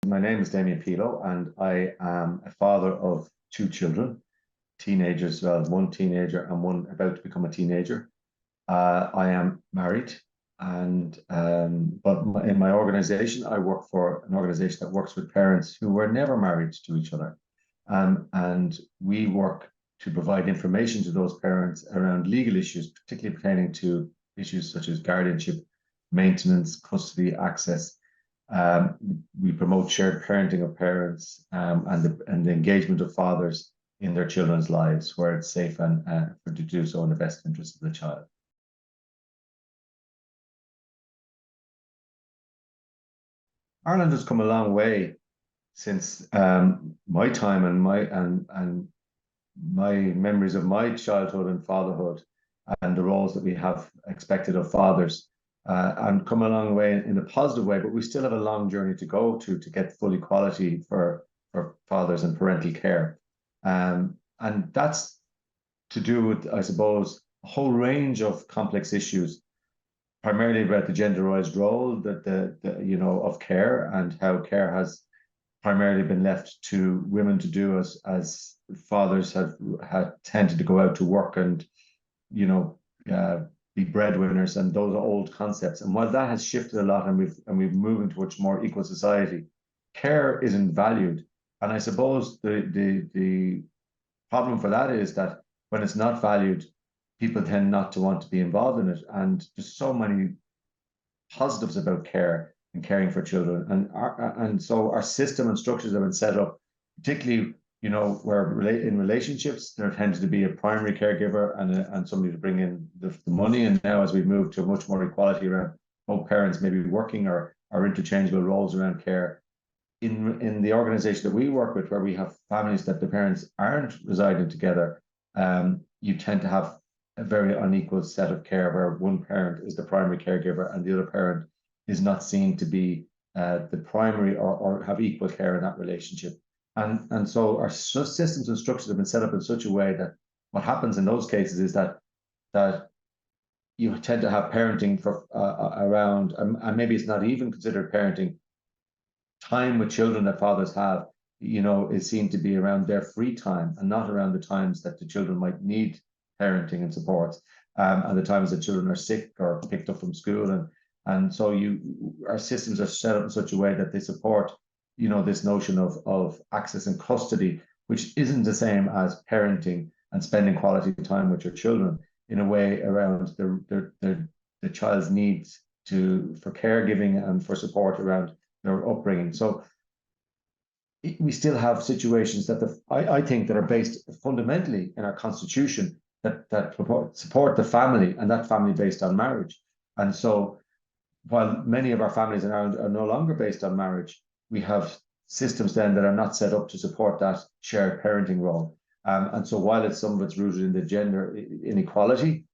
my name is Damien Peelo, and I am a father of two children, teenagers, well, one teenager and one about to become a teenager. I am married, and in my organization, I work for an organization that works with parents who were never married to each other. And we work to provide information to those parents around legal issues, particularly pertaining to issues such as guardianship, maintenance, custody, access. We promote shared parenting of parents, and the engagement of fathers in their children's lives where it's safe and to do so in the best interest of the child. Ireland has come a long way since my time and my memories of my childhood and fatherhood, and the roles that we have expected of fathers, and come a long way in a positive way, but we still have a long journey to go to get full equality for fathers and parental care. And that's to do with, I suppose, a whole range of complex issues, primarily about the genderized role that of care, and how care has primarily been left to women to do, as fathers have had tended to go out to work and be breadwinners, and those are old concepts. And while that has shifted a lot, and we've moving towards more equal society, care isn't valued. And I suppose the problem for that is that when it's not valued, people tend not to want to be involved in it. And there's so many positives about care and caring for children, and so our system and structures have been set up, particularly where in relationships there tends to be a primary caregiver and somebody to bring in the money. And now, as we've moved to much more equality around both parents maybe working or interchangeable roles around care, in the organization that we work with, where we have families that the parents aren't residing together, you tend to have a very unequal set of care, where one parent is the primary caregiver and the other parent is not seen to be the primary or have equal care in that relationship. And so our systems and structures have been set up in such a way that what happens in those cases is that you tend to have parenting for around, and maybe it's not even considered parenting, time with children that fathers have, is seen to be around their free time and not around the times that the children might need parenting and support, and the times that children are sick or picked up from school. And so our systems are set up in such a way that they support this notion of access and custody, which isn't the same as parenting and spending quality time with your children, in a way around the child's needs for caregiving and for support around their upbringing. So we still have situations that I think that are based fundamentally in our constitution that support the family, and that family based on marriage. And so while many of our families in Ireland are no longer based on marriage, we have systems then that are not set up to support that shared parenting role. And so while some of it's rooted in the gender inequality,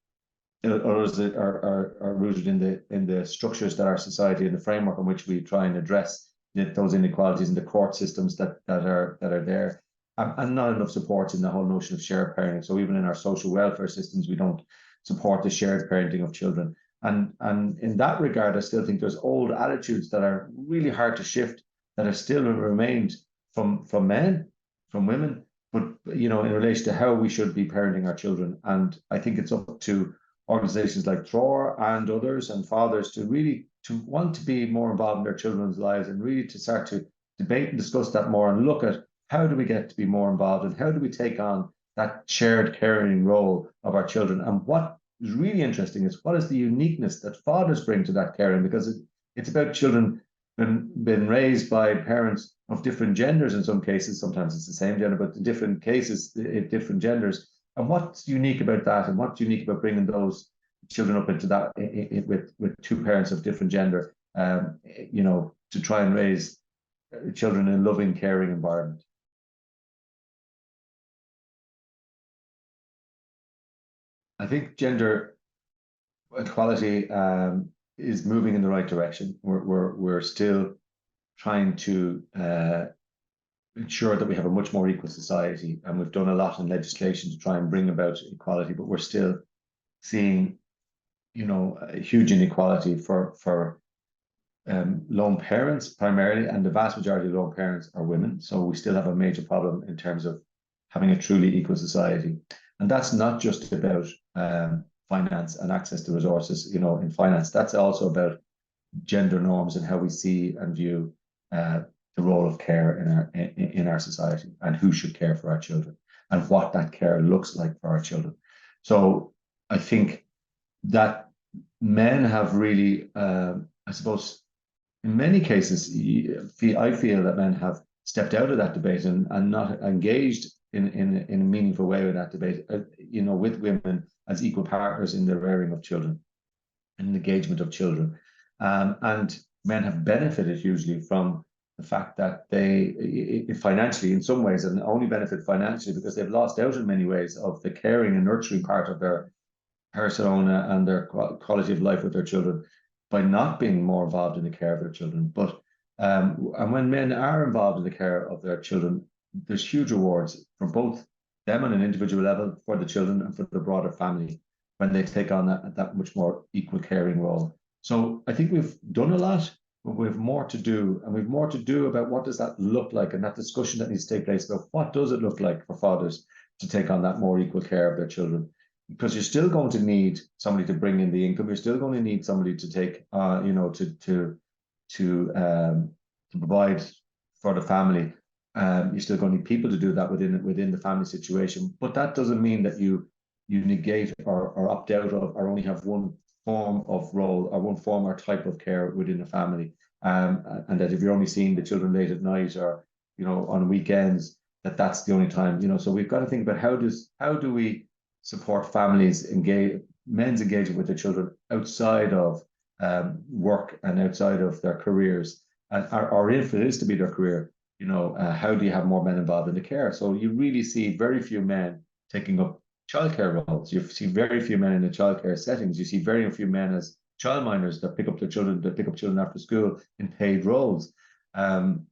others are rooted in the structures that our society and the framework in which we try and address those inequalities in the court systems that are there, and not enough support in the whole notion of shared parenting. So even in our social welfare systems, we don't support the shared parenting of children. And in that regard, I still think there's old attitudes that are really hard to shift, that have still remained from men, from women, but in relation to how we should be parenting our children. And I think it's up to organizations like TROR and others and fathers to really want to be more involved in their children's lives, and really to start to debate and discuss that more, and look at how do we get to be more involved, and how do we take on that shared caring role of our children. And what is really interesting is, what is the uniqueness that fathers bring to that caring, because it's about children been raised by parents of different genders in some cases. Sometimes it's the same gender, but in different cases, different genders. And what's unique about that, and what's unique about bringing those children up into that with two parents of different gender, to try and raise children in a loving, caring environment. I think gender equality is moving in the right direction. We're still trying to ensure that we have a much more equal society, and we've done a lot in legislation to try and bring about equality, but we're still seeing a huge inequality for lone parents primarily, and the vast majority of lone parents are women. So we still have a major problem in terms of having a truly equal society. And that's not just about finance and access to resources, in finance. That's also about gender norms and how we see and view the role of care in our society, and who should care for our children, and what that care looks like for our children. So I think that men have really, I suppose, in many cases, I feel that men have stepped out of that debate and not engaged in a meaningful way with that debate, with women as equal partners in the rearing of children and engagement of children. And men have benefited hugely from the fact that they financially, in some ways, and only benefit financially because they've lost out in many ways of the caring and nurturing part of their persona and their quality of life with their children by not being more involved in the care of their children. But and when men are involved in the care of their children, there's huge rewards for both them on an individual level, for the children, and for the broader family when they take on that much more equal caring role. So I think we've done a lot, but we have more to do, and we've more to do about what does that look like, and that discussion that needs to take place about what does it look like for fathers to take on that more equal care of their children. Because you're still going to need somebody to bring in the income. You're still going to need somebody to take, to provide for the family. You're still going to need people to do that within the family situation. But that doesn't mean that you negate or opt out of, or only have one form of role or one form or type of care within the family. And that if you're only seeing the children late at night or on weekends, that's the only time. So we've got to think about how do we support families men's engagement with their children outside of work and outside of their careers, or if it is to be their career, how do you have more men involved in the care? So you really see very few men taking up childcare roles. You see very few men in the childcare settings. You see very few men as childminders that pick up children after school in paid roles. And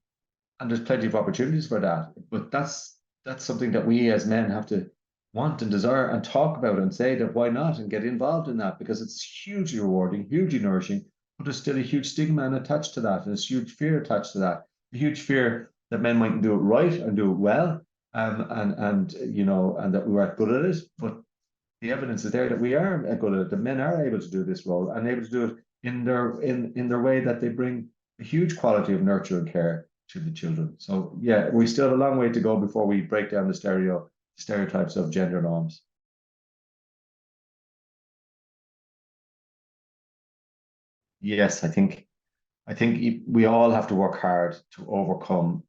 there's plenty of opportunities for that. But that's something that we as men have to want and desire and talk about and say that why not, and get involved in that, because it's hugely rewarding, hugely nourishing, but there's still a huge stigma attached to that, and there's huge fear attached to that, a huge fear that men mightn't do it right and do it well, and that we weren't good at it. But the evidence is there that we are good at it. The men are able to do this role and able to do it in their way, that they bring a huge quality of nurture and care to the children. So yeah, we still have a long way to go before we break down the stereotypes of gender norms. Yes, I think we all have to work hard to overcome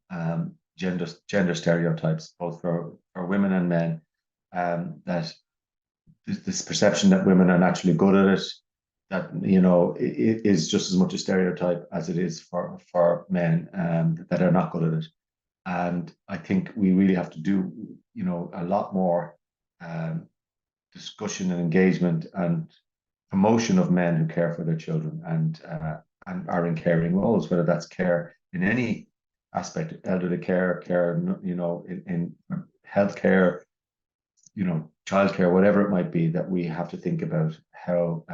gender stereotypes, both for women and men. That this perception that women are naturally good at it, that it is just as much a stereotype as it is for men that are not good at it. And I think we really have to do a lot more um, discussion and engagement and promotion of men who care for their children and are in caring roles, whether that's care in any aspect, elderly care, in healthcare, childcare, whatever it might be, that we have to think about how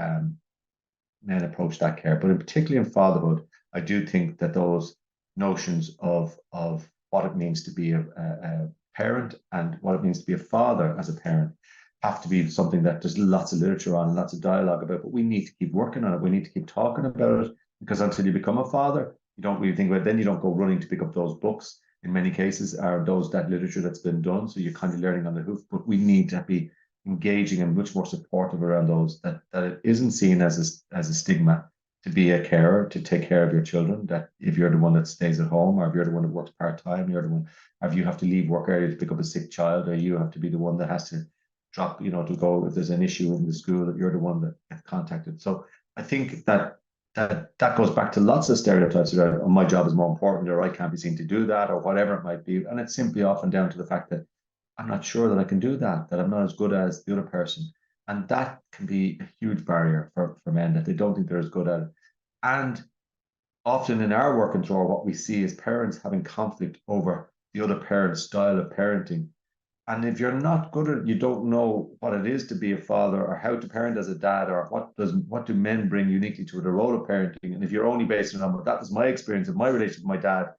men approach that care. But particularly in fatherhood, I do think that those notions of what it means to be a parent and what it means to be a father as a parent have to be something that there's lots of literature on and lots of dialogue about, but we need to keep working on it. We need to keep talking about it, because until you become a father, you don't really think about it. Then you don't go running to pick up those books in many cases, or that literature that's been done. So you're kind of learning on the hoof, but we need to be engaging and much more supportive around those, that it isn't seen as a stigma to be a carer, to take care of your children, that if you're the one that stays at home, or if you're the one that works part-time, you're the one, or if you have to leave work early to pick up a sick child, or you have to be the one that has to drop, to go if there's an issue in the school, that you're the one that gets contacted. So I think that goes back to lots of stereotypes about, oh, my job is more important, or I can't be seen to do that, or whatever it might be. And it's simply often down to the fact that I'm not sure that I can do that I'm not as good as the other person. And that can be a huge barrier for men, that they don't think they're as good at it. And often in our working through, what we see is parents having conflict over the other parent's style of parenting. And if you're not good at it, you don't know what it is to be a father or how to parent as a dad, or what do men bring uniquely to the role of parenting. And if you're only based on that was my experience of my relationship with my dad,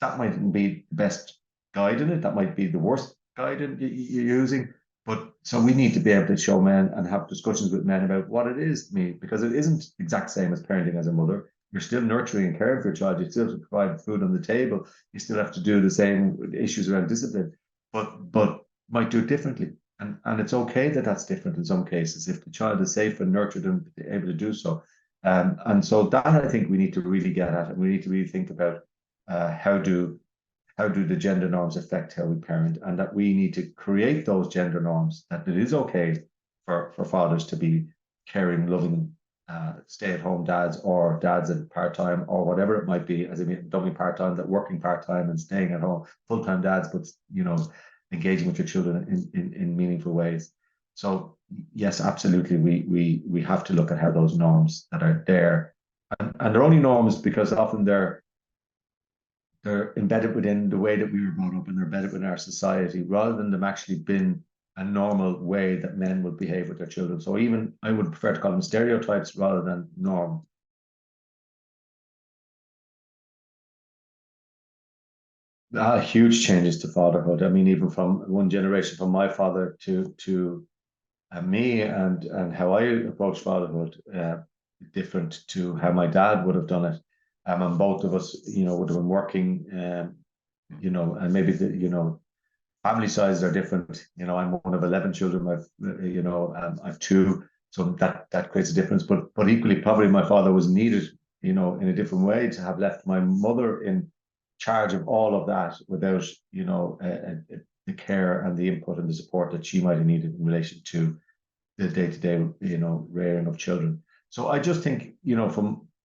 that mightn't be the best guide in it. That might be the worst guide you're using. But so we need to be able to show men and have discussions with men about what it is to me, because it isn't exact same as parenting as a mother. You're still nurturing and caring for your child. You still have to provide food on the table. You still have to do the same issues around discipline, but might do it differently. And it's okay that that's different in some cases if the child is safe and nurtured and able to do so. And so that I think we need to really get at, and we need to really think about how do the gender norms affect how we parent, and that we need to create those gender norms, that it is okay for fathers to be caring, loving, stay-at-home dads, or dads at part-time, or whatever it might be, as I mean, don't mean part-time, that working part-time and staying at home, full-time dads, but engaging with your children in meaningful ways. So yes, absolutely, we have to look at how those norms that are there, and they're only norms because often they're embedded within the way that we were brought up, and they're embedded within our society, rather than them actually being a normal way that men would behave with their children. So even I would prefer to call them stereotypes rather than norm. Huge changes to fatherhood. I mean, even from one generation, from my father to me, and how I approach fatherhood, different to how my dad would have done it. And both of us, would have been working, and maybe family sizes are different. I'm one of 11 children. I've two, so that creates a difference. But equally, probably my father was needed, in a different way, to have left my mother in charge of all of that without, the care and the input and the support that she might have needed in relation to the day-to-day, rearing of children. So I just think,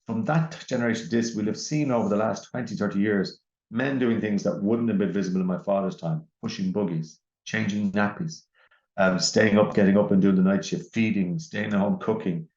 from that generation to this, we'll have seen over the last 20, 30 years, men doing things that wouldn't have been visible in my father's time: pushing buggies, changing nappies, staying up, getting up and doing the night shift, feeding, staying at home, cooking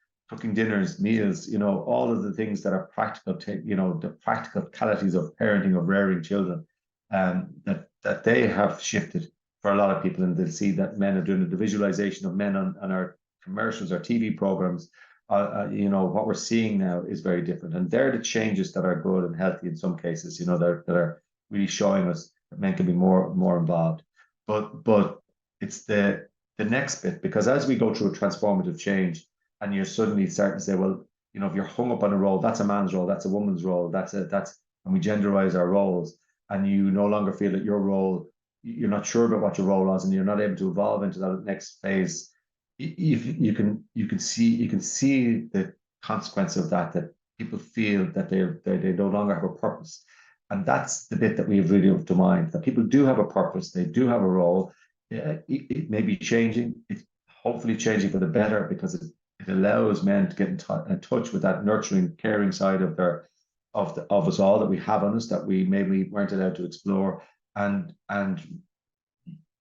dinners, meals, all of the things that are practical, the practicalities of parenting, of rearing children, that they have shifted for a lot of people. And they'll see that men are doing it. The visualization of men on our commercials, our TV programs, what we're seeing now is very different. And they're the changes that are good and healthy in some cases, that are really showing us that men can be more involved. But it's the next bit, because as we go through a transformative change, and you're suddenly starting to say, well, if you're hung up on a role, that's a man's role, that's a woman's role, and we genderize our roles, and you no longer feel that your role, you're not sure about what your role was, and you're not able to evolve into that next phase. You can see the consequence of that people feel that they no longer have a purpose. And that's the bit that we have really have to mind, that people do have a purpose, they do have a role. It may be changing, it's hopefully changing for the better, because it allows men to get in touch with that nurturing, caring side of us all, that we have on us, that we maybe weren't allowed to explore, and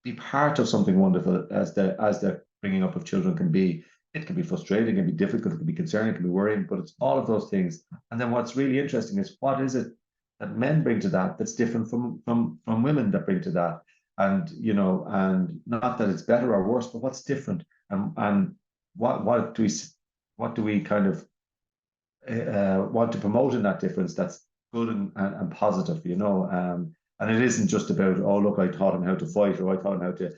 be part of something wonderful, as the bringing up of children can be. It can be frustrating, it can be difficult, it can be concerning, it can be worrying, but it's all of those things. And then what's really interesting is, what is it that men bring to that's different from women that bring to that? And and not that it's better or worse, but what's different, and what do we kind of want to promote in that difference, that's good and positive, and it isn't just about, oh look, I taught him how to fight, or I taught him how to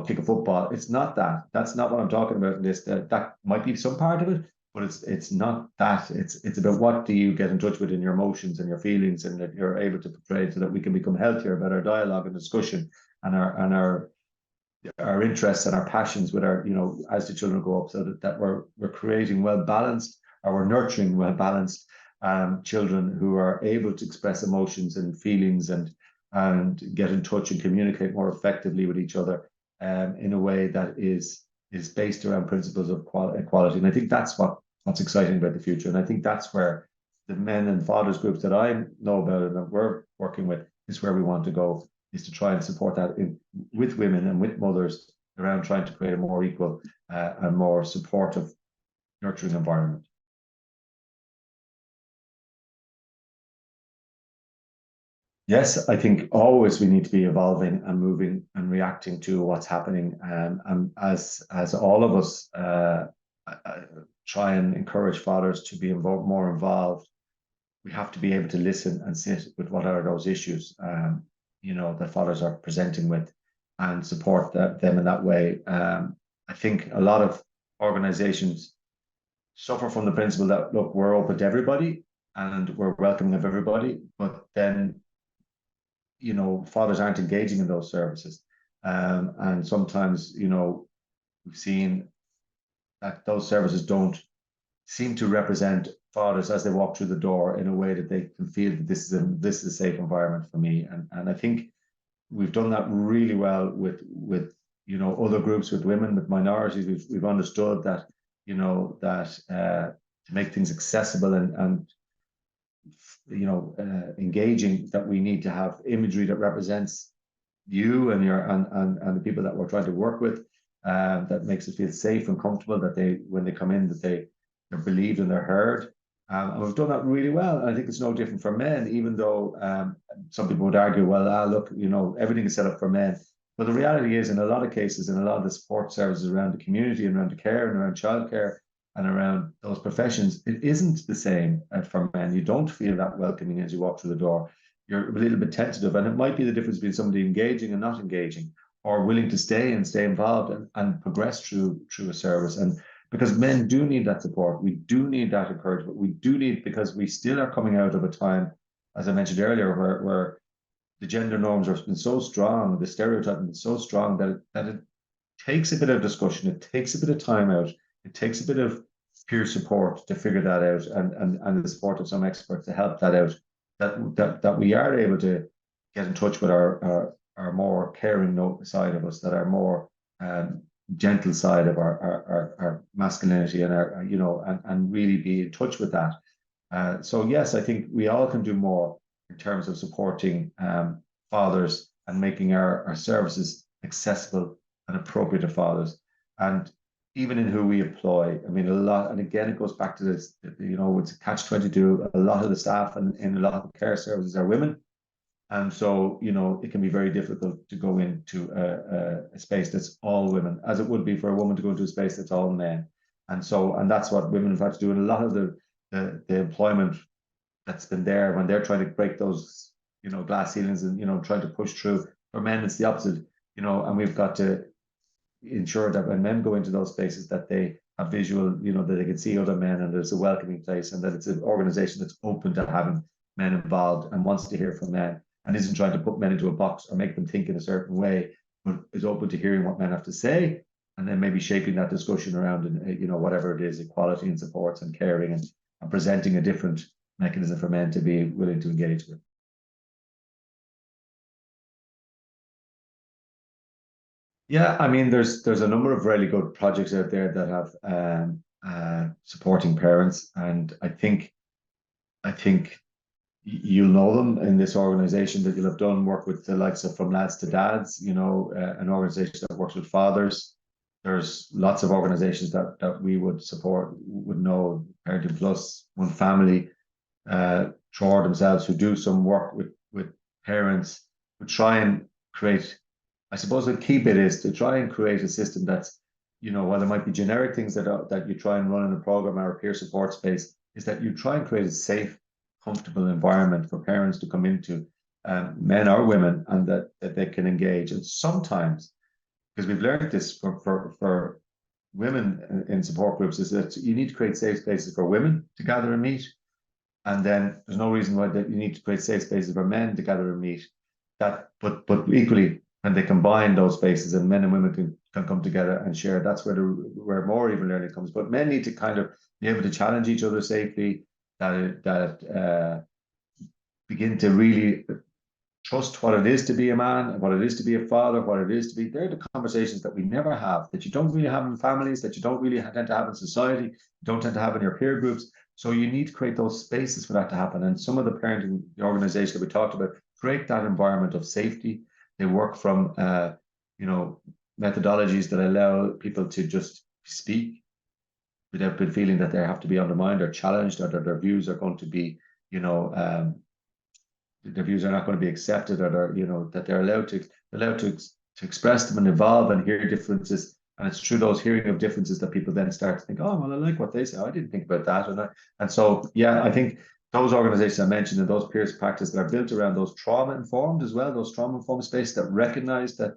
kick a football. It's not that. That's not what I'm talking about in this. That might be some part of it, but it's not that. It's about, what do you get in touch with in your emotions and your feelings, and that you're able to portray, so that we can become healthier about our dialogue and discussion, and our interests and our passions with our, as the children grow up, so that we're creating well balanced, or we're nurturing well balanced children who are able to express emotions and feelings, and get in touch and communicate more effectively with each other, in a way that is based around principles of equality. And I think that's what's exciting about the future. And I think that's where the men and fathers groups that I know about and that we're working with is where we want to go, is to try and support that with women and with mothers, around trying to create a more equal and more supportive, nurturing environment. Yes, I think always we need to be evolving and moving and reacting to what's happening. And as all of us try and encourage fathers to be more involved, we have to be able to listen and sit with what are those issues, that fathers are presenting with, and support them in that way. I think a lot of organizations suffer from the principle that, look, we're open to everybody and we're welcoming of everybody, but then fathers aren't engaging in those services. And sometimes, we've seen that those services don't seem to represent fathers as they walk through the door in a way that they can feel that this is a safe environment for me. And I think we've done that really well with other groups, with women, with minorities. We've understood that to make things accessible and engaging, that we need to have imagery that represents you and and the people that we're trying to work with, that makes it feel safe and comfortable, that when they come in, that they're believed and they're heard. And we've done that really well. And I think it's no different for men, even though some people would argue, well, look, everything is set up for men. But the reality is, in a lot of cases, in a lot of the support services around the community and around the care and around childcare and around those professions, it isn't the same for men. You don't feel that welcoming as you walk through the door. You're a little bit tentative, and it might be the difference between somebody engaging and not engaging, or willing to stay involved and progress through a service. And because men do need that support, we do need that encouragement, we do need, because we still are coming out of a time, as I mentioned earlier, where the gender norms have been so strong, the stereotyping is so strong that it takes a bit of discussion, it takes a bit of time out, it takes a bit of peer support to figure that out, and the support of some experts to help that out. That we are able to get in touch with our more caring side of us, that are more gentle side of our masculinity, and and really be in touch with that. So yes, I think we all can do more in terms of supporting fathers and making our services accessible and appropriate to fathers. And even in who we employ, I mean, a lot, and again, it goes back to this, it's a catch-22. A lot of the staff in a lot of care services are women. And so, it can be very difficult to go into a space that's all women, as it would be for a woman to go into a space that's all men. And that's what women have had to do in a lot of the employment that's been there, when they're trying to break those, glass ceilings, and, trying to push through. For men, it's the opposite, and we've got to ensure that when men go into those spaces, that they have visual, that they can see other men, and there's a welcoming place, and that it's an organization that's open to having men involved and wants to hear from men, and isn't trying to put men into a box or make them think in a certain way, but is open to hearing what men have to say, and then maybe shaping that discussion around, whatever it is, equality and supports and caring, and presenting a different mechanism for men to be willing to engage with. Yeah, I mean, there's a number of really good projects out there that have supporting parents, and I think you'll know them in this organization that you'll have done work with, the likes of From Lads to Dads, an organization that works with fathers. There's lots of organizations that we would support, would know, Parenting Plus, One Family, Tror themselves, who do some work with parents, who try and create. I suppose the key bit is to try and create a system that's, while there might be generic things that you try and run in a program or a peer support space, is that you try and create a safe, comfortable environment for parents to come into, men or women, and that they can engage. And sometimes, because we've learned this for women in support groups, is that you need to create safe spaces for women to gather and meet, and then there's no reason why that you need to create safe spaces for men to gather and meet. But equally, when they combine those spaces and men and women can come together and share, that's where more even learning comes. But men need to kind of be able to challenge each other safely, that begin to really trust what it is to be a man, what it is to be a father, what it is to be. They're the conversations that we never have, that you don't really have in families, that you don't really tend to have in society, you don't tend to have in your peer groups. So you need to create those spaces for that to happen. And some of the parenting the organization that we talked about create that environment of safety. They work from methodologies that allow people to just speak without feeling that they have to be undermined or challenged, or that their views are going to be, their views are not going to be accepted, or that they're allowed to express them and evolve and hear differences. And it's through those hearing of differences that people then start to think, oh, well, I like what they say. I didn't think about that. And so, yeah, I think those organizations I mentioned and those peers practice that are built around those trauma informed as well, those trauma informed spaces that recognize that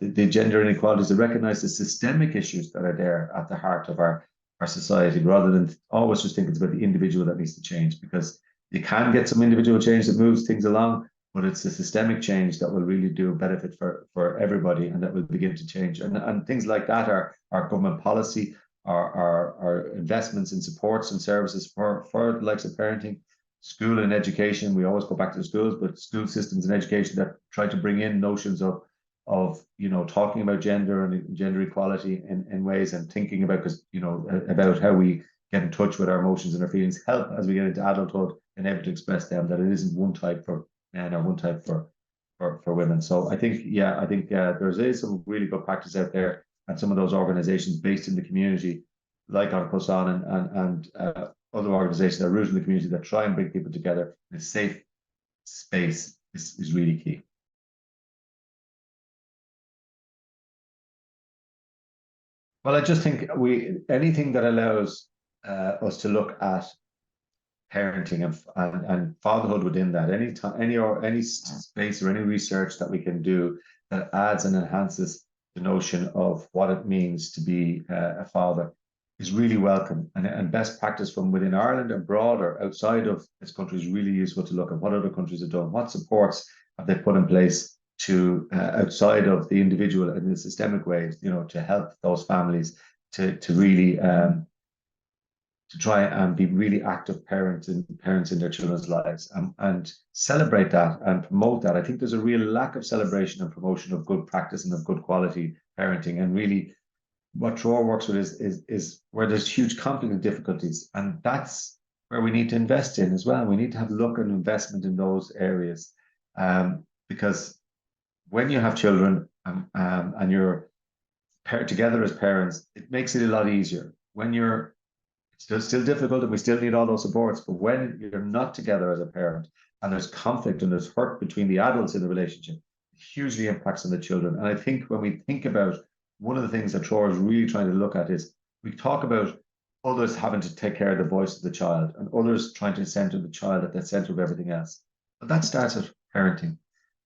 the gender inequalities, that recognize the systemic issues that are there at the heart of our society, rather than always just think it's about the individual that needs to change, because you can get some individual change that moves things along, but it's the systemic change that will really do a benefit for everybody, and that will begin to change. And things like that are government policy, our investments in supports and services for the likes of parenting, school and education. We always go back to the schools, but school systems and education that try to bring in notions of talking about gender and gender equality in ways, and thinking about, because about how we get in touch with our emotions and our feelings, help as we get into adulthood and able to express them, that it isn't one type for men or one type for women. So I think there is some really good practice out there, and some of those organizations based in the community, like An Posan and other organizations that are rooted in the community, that try and bring people together in a safe space is really key. Well, I just think anything that allows us to look at parenting and fatherhood within that, any space or any research that we can do that adds and enhances the notion of what it means to be a father is really welcome, and best practice from within Ireland and broader outside of this country is really useful to look at what other countries have done, what supports have they put in place to outside of the individual in the systemic ways, to help those families to really to try and be really active parents in their children's lives, and celebrate that and promote that. I think there's a real lack of celebration and promotion of good practice and of good quality parenting, and really what Troy works with is where there's huge conflict and difficulties, and that's where we need to invest in as well. We need to have a look and investment in those areas, because when you have children and you're together as parents, it makes it a lot easier. When you're it's still difficult, and we still need all those supports. But when you're not together as a parent, and there's conflict and there's hurt between the adults in the relationship, it hugely impacts on the children. And I think when we think about, one of the things that Troy is really trying to look at is, we talk about others having to take care of the voice of the child, and others trying to center the child at the center of everything else. But that starts at parenting.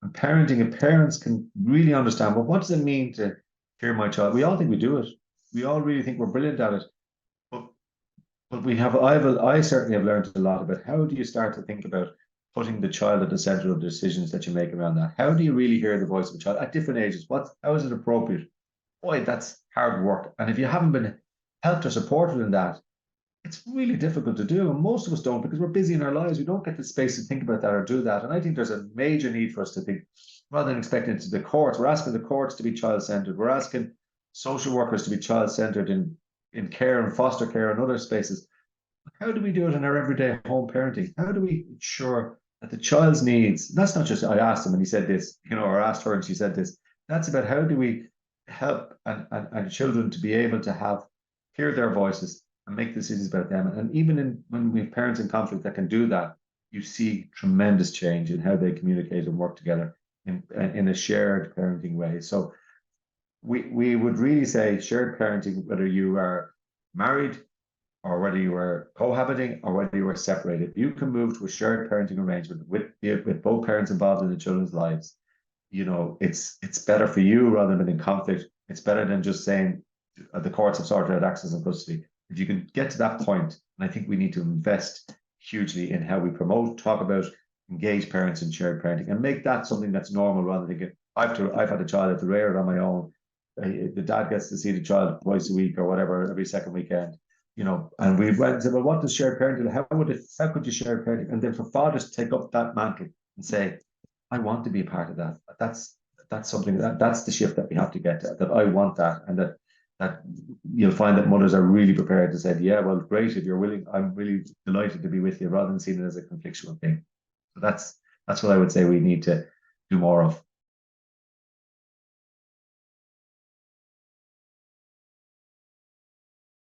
And parenting, and parents can really understand, well, what does it mean to hear my child? We all think we do it. We all really think we're brilliant at it. But I certainly have learned a lot about how do you start to think about putting the child at the center of the decisions that you make around that. How do you really hear the voice of a child at different ages? How is it appropriate? Boy, that's hard work. And if you haven't been helped or supported in that, it's really difficult to do. And most of us don't, because we're busy in our lives. We don't get the space to think about that or do that. And I think there's a major need for us to think, rather than expecting it to the courts, we're asking the courts to be child-centered. We're asking social workers to be child-centered in care and foster care and other spaces. How do we do it in our everyday home parenting? How do we ensure that the child's needs, that's not just I asked him and he said this, or asked her and she said this. That's about how do we help and children to be able to hear their voices and make decisions about them. And even when we have parents in conflict that can do that, you see tremendous change in how they communicate and work together in a shared parenting way. So we would really say shared parenting, whether you are married or whether you are cohabiting or whether you are separated, you can move to a shared parenting arrangement with both parents involved in the children's lives. It's better for you rather than in conflict. It's better than just saying the courts have sorted out access and custody. If you can get to that point, and I think we need to invest hugely in how we promote, talk about, engage parents in shared parenting, and make that something that's normal, rather than I've had a child, I have to rear it on my own. The dad gets to see the child twice a week or whatever, every second weekend, and we went and said, well, what does shared parenting, how could you share parenting? And then for fathers to take up that mantle and say, I want to be a part of that. That's something that's the shift that we have to get to, that I want that. And that you'll find that mothers are really prepared to say, yeah, well, great, if you're willing, I'm really delighted to be with you, rather than seeing it as a conflictual thing. So that's what I would say we need to do more of.